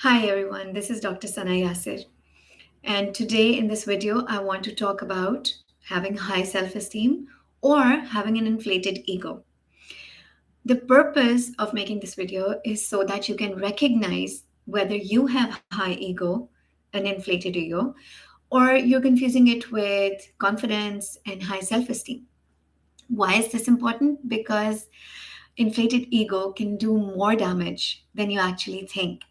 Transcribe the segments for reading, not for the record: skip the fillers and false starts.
Hi everyone, this is Dr. Sana Yasir, and today in this video, I want to talk about having high self esteem or having an inflated ego. The purpose of making this video is so that you can recognize whether you have high ego, an inflated ego, or you're confusing it with confidence and high self esteem. Why is this important? Because inflated ego can do more damage than you actually think.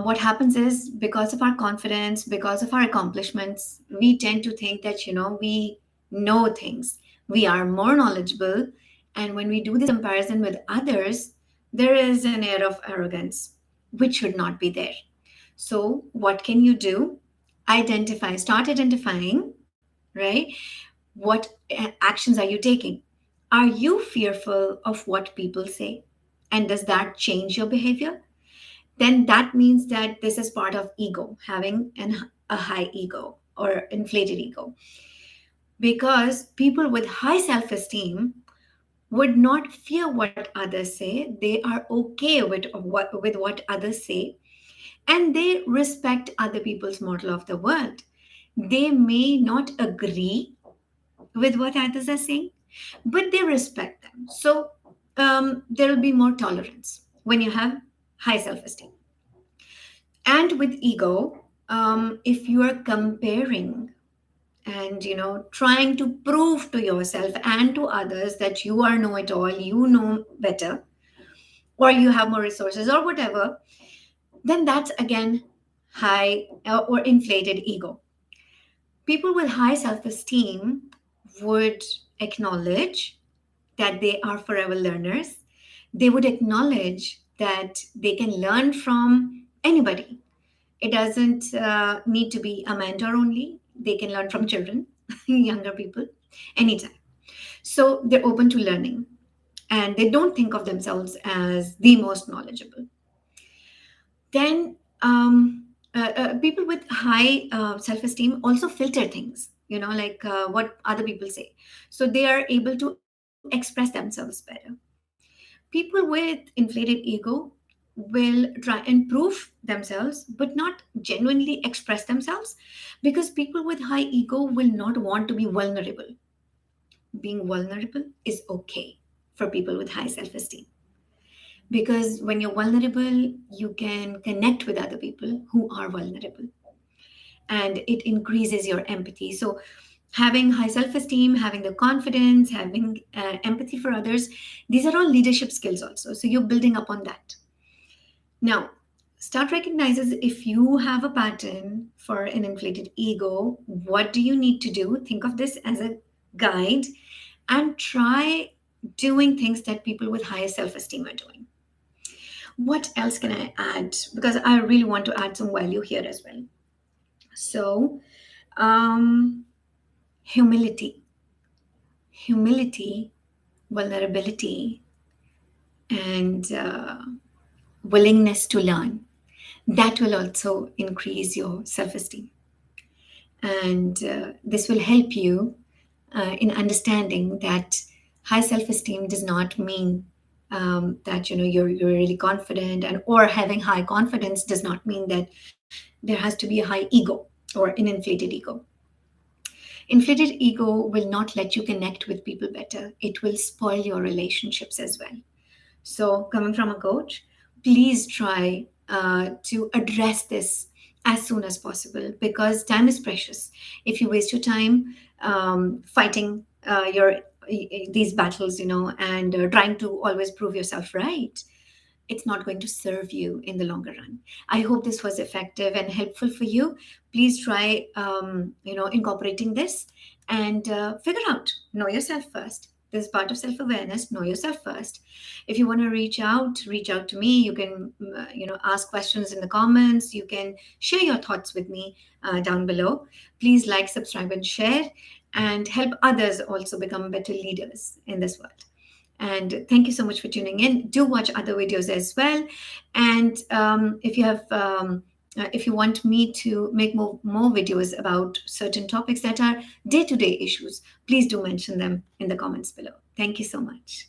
What happens is because of our confidence, because of our accomplishments, we tend to think that, we know things, we are more knowledgeable. And when we do this comparison with others, there is an air of arrogance, which should not be there. So, what can you do? Start identifying, right? What actions are you taking? Are you fearful of what people say? And does that change your behavior? Then that means that this is part of ego, having a high ego or inflated ego. Because people with high self esteem would not fear what others say, they are okay with what others say, and they respect other people's model of the world. They may not agree with what others are saying, but they respect them. So there will be more tolerance when you have high self esteem. And with ego, if you are comparing and trying to prove to yourself and to others that you are know it all, you know better, or you have more resources or whatever, then that's again high or inflated ego. People with high self-esteem would acknowledge that they are forever learners. They would acknowledge that they can learn from anybody. It doesn't need to be a mentor only. They can learn from children, younger people, anytime. So they're open to learning and they don't think of themselves as the most knowledgeable. Then people with high self esteem also filter things, like what other people say. So they are able to express themselves better. People with inflated ego will try and prove themselves but not genuinely express themselves, because people with high ego will not want to be vulnerable. Being vulnerable is okay for people with high self-esteem, because when you're vulnerable you can connect with other people who are vulnerable, and it increases your empathy. So having high self-esteem, having the confidence, having empathy for others, these are all leadership skills also, so you're building up on that. Now, start recognizes if you have a pattern for an inflated ego, what do you need to do? Think of this as a guide and try doing things that people with higher self-esteem are doing. What else can I add? Because I really want to add some value here as well. So, um, humility, humility, vulnerability, and willingness to learn. That will also increase your self esteem. And this will help you in understanding that high self esteem does not mean that you're really confident, and or having high confidence does not mean that there has to be a high ego or an inflated ego. Inflated ego will not let you connect with people better. It will spoil your relationships as well. So, coming from a coach, please try to address this as soon as possible, because time is precious. If you waste your time fighting your these battles, and trying to always prove yourself right, it's not going to serve you in the longer run. I hope this was effective and helpful for you. Please try, incorporating this and figure out, know yourself first. This is part of self awareness. Know yourself first. If you want to reach out to me. You can, ask questions in the comments. You can share your thoughts with me down below. Please like, subscribe, and share, and help others also become better leaders in this world. And thank you so much for tuning in. Do watch other videos as well. And if you want me to make more videos about certain topics that are day-to-day issues, please do mention them in the comments below. Thank you so much.